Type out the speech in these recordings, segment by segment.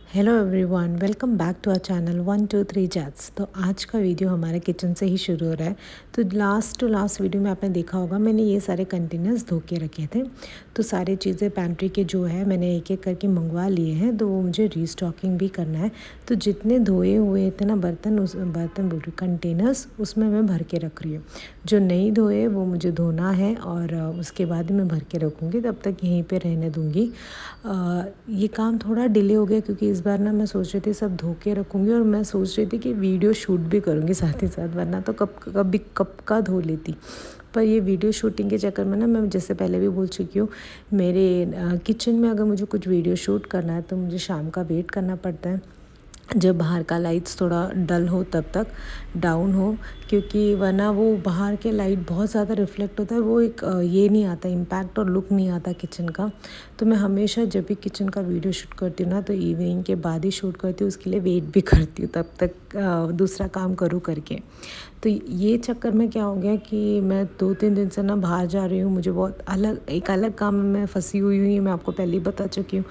Hello everyone, welcome back to our channel 123 chats. तो आज का वीडियो हमारे किचन से ही शुरू हो रहा है। तो लास्ट टू लास्ट वीडियो में आपने देखा होगा, मैंने ये सारे कंटेनर्स धो के रखे थे। तो सारी चीज़ें पैंट्री के जो है मैंने एक एक करके मंगवा लिए हैं, तो वो मुझे रीस्टॉकिंग भी करना है। तो जितने धोए हुए थे ना बर्तन, उस बर्तन बोल रही कंटेनर्स, उसमें मैं भर के रख रही हूँ। जो नहीं धोए वो मुझे धोना है और उसके बाद ही मैं भर के रखूँगी, तब तक यहीं पर रहने दूँगी। ये काम थोड़ा डिले हो गया क्योंकि इस बार ना मैं सोच रही थी सब धो के रखूँगी, और मैं सोच रही थी कि वीडियो शूट भी करूँगी साथ ही साथ, वरना तो कब का धो लेती। पर ये वीडियो शूटिंग के चक्कर में ना, मैं जैसे पहले भी बोल चुकी हूँ, मेरे किचन में अगर मुझे कुछ वीडियो शूट करना है तो मुझे शाम का वेट करना पड़ता है, जब बाहर का लाइट्स थोड़ा डल हो, तब तक डाउन हो, क्योंकि वरना वो बाहर के लाइट बहुत ज़्यादा रिफ्लेक्ट होता है, वो एक ये नहीं आता इम्पैक्ट और लुक नहीं आता किचन का। तो मैं हमेशा जब भी किचन का वीडियो शूट करती हूँ ना, तो इवनिंग के बाद ही शूट करती हूँ, उसके लिए वेट भी करती हूँ तब तक दूसरा काम करूँ करके। तो ये चक्कर में क्या हो गया कि मैं 2-3 दिन से ना बाहर जा रही हूँ, मुझे बहुत एक अलग काम में मैं फंसी हुई हूँ, मैं आपको पहले ही बता चुकी हूँ।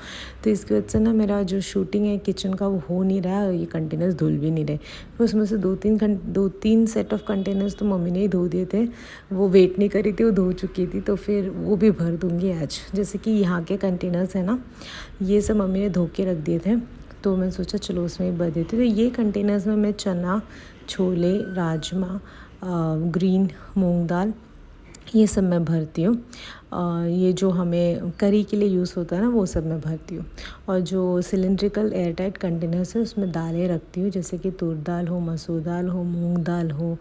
तो इसकी वजह से ना मेरा जो शूटिंग है किचन का वो हो नहीं रहा है, और ये कंटेनर्स धुल भी नहीं रहे। फिर उसमें से 2-3 सेट ऑफ कंटेनर्स तो मम्मी ने ही धो दिए थे, वो वेट नहीं करी थी, वो धो चुकी थी, तो फिर वो भी भर दूँगी आज। जैसे कि यहाँ के कंटेनर्स हैं ना, ये सब मम्मी ने धो के रख दिए थे, तो मैं सोचा चलो उसमें ही भर देती हूँ। तो ये कंटेनर्स में मैं चना, छोले, राजमा, ग्रीन मूंग दाल, ये सब मैं भरती हूँ। ये जो हमें करी के लिए यूज़ होता है ना, वो सब मैं भरती हूँ। और जो सिलिंड्रिकल एयरटाइट कंटेनर्स है, उसमें दालें रखती हूँ, जैसे कि तूर दाल हो, मसूर दाल हो, मूंग दाल हो,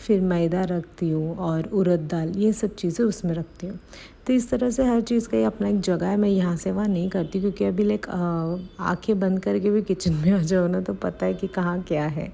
फिर मैदा रखती हूँ और उड़द दाल, ये सब चीज़ें उसमें रखती हूँ। तो इस तरह से हर चीज़ का ही अपना एक जगह है, मैं यहाँ से वहाँ नहीं करती, क्योंकि अभी आँखें बंद करके भी किचन में आ जाओ ना, तो पता है कि कहाँ क्या है।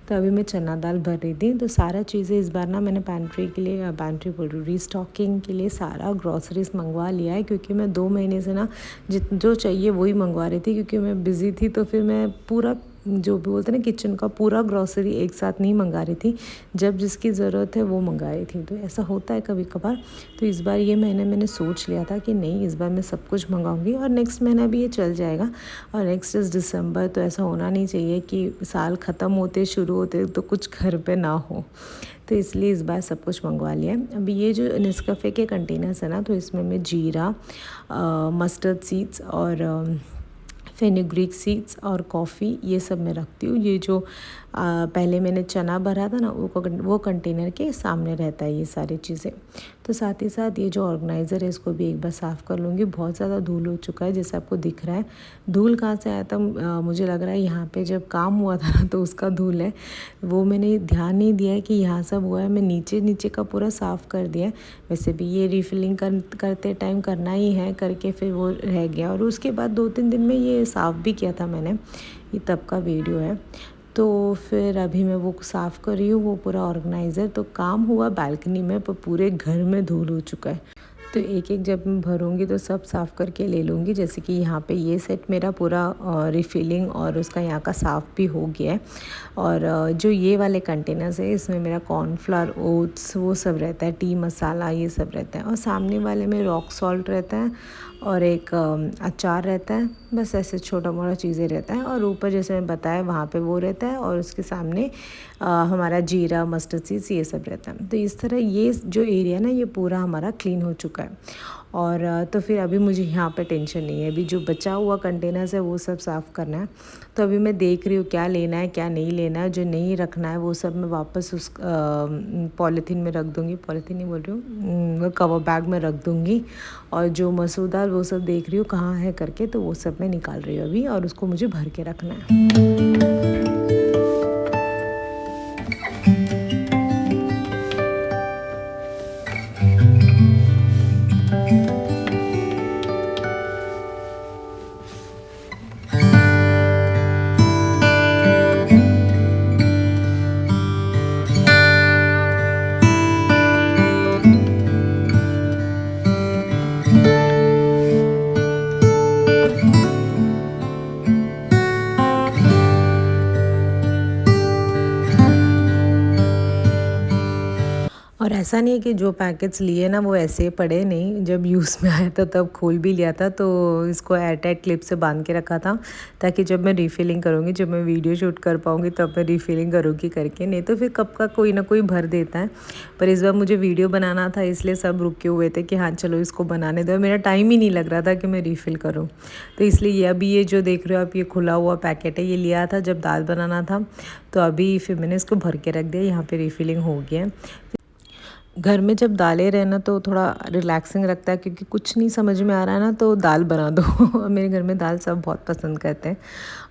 तो अभी मैं चना दाल भर रही थी, तो सारा चीज़ें इस बार ना मैंने पैंट्री बोल रही हूँ, रीस्टॉकिंग के लिए सारा ग्रॉसरीज मंगवा लिया है, क्योंकि मैं 2 महीने से ना जो चाहिए वही मंगवा रही थी, क्योंकि मैं बिज़ी थी। तो फिर मैं पूरा जो भी बोलते हैं ना किचन का पूरा ग्रॉसरी एक साथ नहीं मंगा रही थी, जब जिसकी ज़रूरत है वो मंगा रही थी। तो ऐसा होता है कभी कभार। तो इस बार ये महीने मैंने सोच लिया था कि नहीं, इस बार मैं सब कुछ मंगाऊंगी, और नेक्स्ट महीना भी ये चल जाएगा। और नेक्स्ट इज़ दिसंबर, तो ऐसा होना नहीं चाहिए कि साल ख़त्म होते शुरू होते तो कुछ घर पे ना हो। तो इसलिए इस बार सब कुछ मंगवा लिया है। अभी ये जो नेस्कैफ़े के कंटेनर्स है ना, तो इसमें मैं जीरा, मस्टर्ड सीड्स और फेनुग्रीक सीड्स और कॉफ़ी, ये सब मैं रखती हूँ। ये जो पहले मैंने चना भरा था ना, वो कंटेनर के सामने रहता है ये सारी चीज़ें। तो साथ ही साथ ये जो ऑर्गेनाइज़र है, इसको भी एक बार साफ़ कर लूँगी। बहुत ज़्यादा धूल हो चुका है, जैसे आपको दिख रहा है। धूल कहाँ से आया था, मुझे लग रहा है यहाँ पे जब काम हुआ था ना, तो उसका धूल है। वो मैंने ध्यान नहीं दिया है कि यहाँ सब हुआ है, मैं नीचे नीचे का पूरा साफ़ कर दिया है। वैसे भी ये रिफ़िलिंग करते टाइम करना ही है, करके फिर वो रह गया, और उसके बाद 2-3 दिन में ये साफ़ भी किया था मैंने। ये तब का वीडियो है। तो फिर अभी मैं वो साफ़ कर रही हूँ, वो पूरा ऑर्गेनाइज़र। तो काम हुआ बालकनी में, पर पूरे घर में धूल हो चुका है। तो एक एक जब मैं भरूँगी तो सब साफ़ करके ले लूँगी। जैसे कि यहाँ पे ये सेट मेरा पूरा रिफ़िलिंग और उसका यहाँ का साफ़ भी हो गया है। और जो ये वाले कंटेनर्स है, इसमें मेरा कॉर्नफ्लावर, ओट्स, वो सब रहता है, टी मसाला, ये सब रहता है। और सामने वाले में रॉक सॉल्ट रहता है, और एक अचार रहता है। बस ऐसे छोटा मोटा चीज़ें रहता है। और ऊपर जैसे मैं बताया वहाँ पे वो रहता है, और उसके सामने हमारा जीरा, मस्टर्ड सीड्स, ये सब रहता है। तो इस तरह ये जो एरिया ना, ये पूरा हमारा क्लीन हो चुका है। और तो फिर अभी मुझे यहाँ पे टेंशन नहीं है। अभी जो बचा हुआ कंटेनर्स है वो सब साफ़ करना है। तो अभी मैं देख रही हूँ क्या लेना है क्या नहीं लेना है। जो नहीं रखना है वो सब मैं वापस उस पॉलीथीन में रख दूँगी, पॉलीथीन नहीं बोल रही हूँ, वो कवर बैग में रख दूँगी। और जो मसूर दाल, वो सब देख रही हूँ कहाँ है करके, तो वो सब मैं निकाल रही हूँ अभी, और उसको मुझे भर के रखना है। और ऐसा नहीं है कि जो पैकेट्स लिए ना वो ऐसे पड़े नहीं, जब यूज़ में आया था तब खोल भी लिया था, तो इसको एयर टाइट क्लिप से बांध के रखा था ताकि जब मैं रीफिलिंग करूँगी, जब मैं वीडियो शूट कर पाऊँगी तब मैं रीफिलिंग करूँगी करके, नहीं तो फिर कब का कोई ना कोई भर देता है। पर इस बार मुझे वीडियो बनाना था इसलिए सब रुके हुए थे कि हाँ चलो इसको बनाने दो, मेरा टाइम ही नहीं लग रहा था कि मैं रीफ़िल करूँ। तो इसलिए ये अभी ये जो देख रहे हो आप, ये खुला हुआ पैकेट है, ये लिया था जब दाल बनाना था, तो अभी फिर मैंने इसको भर के रख दिया। यहाँ पे रीफिलिंग हो गया। घर में जब दालें रहे ना तो थोड़ा रिलैक्सिंग लगता है, क्योंकि कुछ नहीं समझ में आ रहा है ना तो दाल बना दो। मेरे घर में दाल सब बहुत पसंद करते हैं।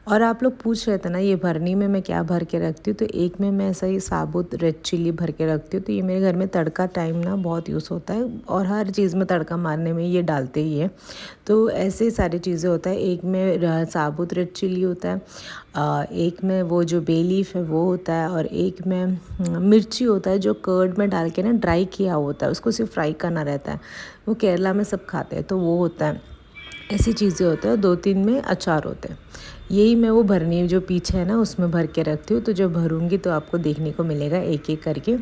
और आप लोग पूछ रहे थे ना ये भरनी में मैं क्या भर के रखती हूँ, तो एक में मैं ऐसा ही साबुत रेड चिली भर के रखती हूँ। तो ये मेरे घर में तड़का टाइम ना बहुत यूज़ होता है और हर चीज़ में तड़का मारने में ये डालते ही है। तो ऐसे सारी चीज़ें होता है। एक में साबुत रेड चिली होता है, एक में वो जो बे लीफ है वो होता है, और एक में मिर्ची होता है जो कर्ड में डाल के ना ड्राई किया होता है, उसको सिर्फ फ्राई करना रहता है। वो केरला में सब खाते हैं तो वो होता है। ऐसी चीज़ें होती हैं। 2-3 में अचार होते हैं। यही मैं वो भरनी जो पीछे है ना उसमें भर के रखती हूँ, तो जब भरूँगी तो आपको देखने को मिलेगा एक एक करके।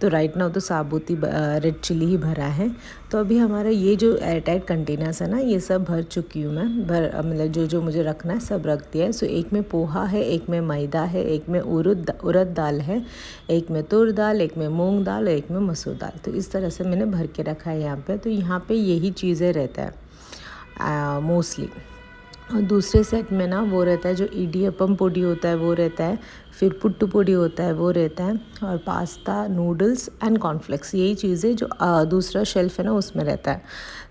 तो राइट नाउ तो साबुती रेड चिली ही भरा है। तो अभी हमारा ये जो एयर टाइट कंटेनर्स है ना ये सब भर चुकी हूँ मैं, मतलब जो जो मुझे रखना है सब रख दिया है। सो एक में पोहा है, एक में मैदा है, एक में उड़द दाल है, एक में तुर दाल, एक में मूंग दाल, एक में मसूर दाल। तो इस तरह से मैंने भर के रखा है यहाँ पे। तो यहाँ पे यही चीज़ें रहता है मोस्टली। और दूसरे सेट में ना वो रहता है जो इडियप्पम पोडी होता है वो रहता है, फिर पुट्टू पोडी होता है वो रहता है, और पास्ता, नूडल्स एंड कॉर्नफ्लेक्स, यही चीज़ें जो दूसरा शेल्फ है ना उसमें रहता है।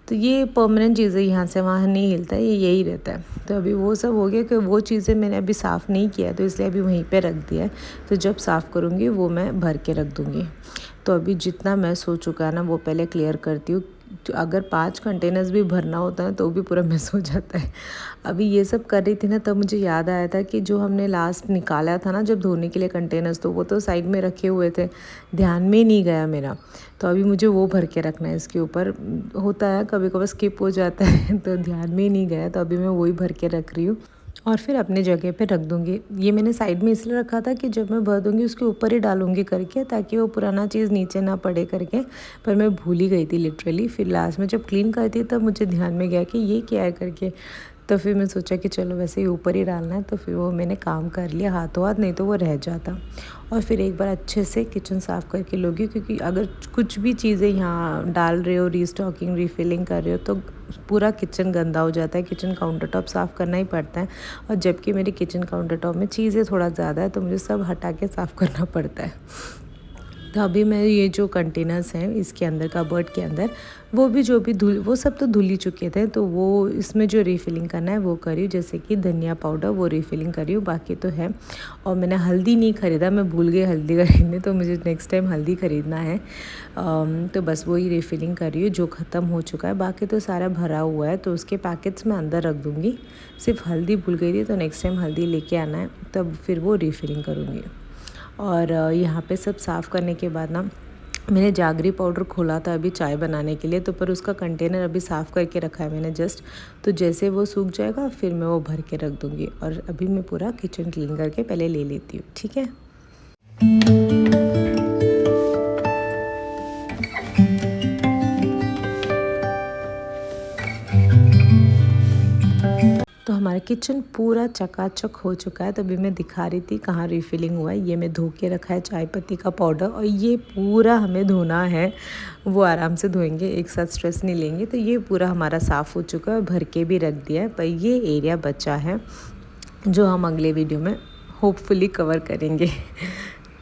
तो ये परमानेंट चीज़ें यहाँ से वहाँ नहीं हिलता है, ये यही रहता है। तो अभी वो सब हो गया कि वो चीज़ें मैंने अभी साफ़ नहीं किया तो इसलिए अभी वहीं पे रख दिया है। तो जब साफ़ करूँगी वो मैं भर के रख दूँगी। तो अभी जितना मैस हो चुका है ना वो पहले क्लियर करती हूँ। अगर 5 कंटेनर्स भी भरना होता है तो भी पूरा मिस हो जाता है। अभी ये सब कर रही थी ना तब मुझे याद आया था कि जो हमने लास्ट निकाला था ना जब धोने के लिए कंटेनर्स, तो वो तो साइड में रखे हुए थे, ध्यान में नहीं गया मेरा। तो अभी मुझे वो भर के रखना है। इसके ऊपर होता है कभी कभी स्किप हो जाता है तो ध्यान में ही नहीं गया, तो अभी मैं वही भर के रख रही हूँ और फिर अपने जगह पे रख दूँगी। ये मैंने साइड में इसलिए रखा था कि जब मैं भर दूँगी उसके ऊपर ही डालूँगी करके, ताकि वो पुराना चीज़ नीचे ना पड़े करके। पर मैं भूल ही गई थी लिटरली। फिर लास्ट में जब क्लीन करती तब मुझे ध्यान में गया कि ये क्या है करके। तो फिर मैं सोचा कि चलो वैसे ही ऊपर ही डालना है, तो फिर वो मैंने काम कर लिया हाथों हाथ, नहीं तो वो रह जाता। और फिर एक बार अच्छे से किचन साफ़ करके लोगी, क्योंकि अगर कुछ भी चीज़ें यहाँ डाल रहे हो, रीस्टॉकिंग रीफिलिंग कर रहे हो, तो पूरा किचन गंदा हो जाता है। किचन काउंटर टॉप साफ़ करना ही पड़ता है, और जबकि मेरे किचन काउंटर टॉप में चीज़ें थोड़ा ज़्यादा है तो मुझे सब हटा के साफ़ करना पड़ता है। तो अभी मैं ये जो कंटेनर्स हैं इसके अंदर कबर्ड के अंदर, वो भी जो भी धुल, वो सब तो धुल ही चुके थे, तो वो इसमें जो रीफिलिंग करना है वो करी हूँ। जैसे कि धनिया पाउडर वो रीफिलिंग करी हूँ, बाकी तो है। और मैंने हल्दी नहीं ख़रीदा, मैं भूल गई हल्दी खरीदने, तो मुझे नेक्स्ट टाइम हल्दी ख़रीदना है। तो बस वही रीफिलिंग करी हूँ जो ख़त्म हो चुका है, बाकी तो सारा भरा हुआ है। तो उसके पैकेट्स मैं अंदर रख दूँगी। सिर्फ हल्दी भूल गई थी, तो नेक्स्ट टाइम हल्दी लेके आना है, तब फिर वो रीफिलिंग करूँगी। और यहाँ पे सब साफ़ करने के बाद ना मैंने जागरी पाउडर खोला था अभी चाय बनाने के लिए, तो पर उसका कंटेनर अभी साफ़ करके रखा है मैंने जस्ट। तो जैसे वो सूख जाएगा फिर मैं वो भर के रख दूँगी। और अभी मैं पूरा किचन क्लीन करके पहले ले लेती हूँ, ठीक है। तो हमारा किचन पूरा चकाचक हो चुका है। तो अभी मैं दिखा रही थी कहाँ रीफिलिंग हुआ है। ये मैं धो के रखा है चाय पत्ती का पाउडर, और ये पूरा हमें धोना है, वो आराम से धोएंगे, एक साथ स्ट्रेस नहीं लेंगे। तो ये पूरा हमारा साफ़ हो चुका है और भर के भी रख दिया है। पर ये एरिया बचा है जो हम अगले वीडियो में होपफुली कवर करेंगे।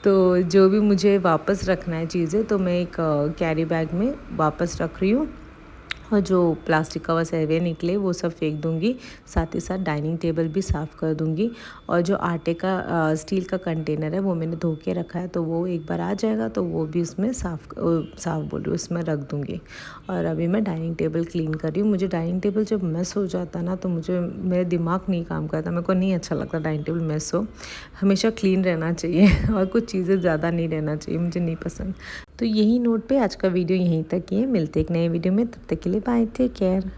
तो जो भी मुझे वापस रखना है चीज़ें, तो मैं एक कैरी बैग में वापस रख रही हूँ, और जो प्लास्टिक कवर से वे निकले वो सब फेंक दूँगी। साथ ही साथ डाइनिंग टेबल भी साफ़ कर दूँगी। और जो आटे का स्टील का कंटेनर है वो मैंने धो के रखा है, तो वो एक बार आ जाएगा तो वो भी उसमें साफ़ बोल रही हूँ उसमें रख दूँगी। और अभी मैं डाइनिंग टेबल क्लीन कर रही हूँ। मुझे डाइनिंग टेबल जब मेस हो जाता है ना तो मुझे मेरा दिमाग नहीं काम करता, मेरे को नहीं अच्छा लगता डाइनिंग टेबल मेस हो। हमेशा क्लीन रहना चाहिए और कुछ चीज़ें ज़्यादा नहीं रहना चाहिए, मुझे नहीं पसंद। तो यही नोट पे आज का वीडियो यहीं तक ही है। मिलते एक नए वीडियो में, तब तक के लिए बाय, टेक केयर।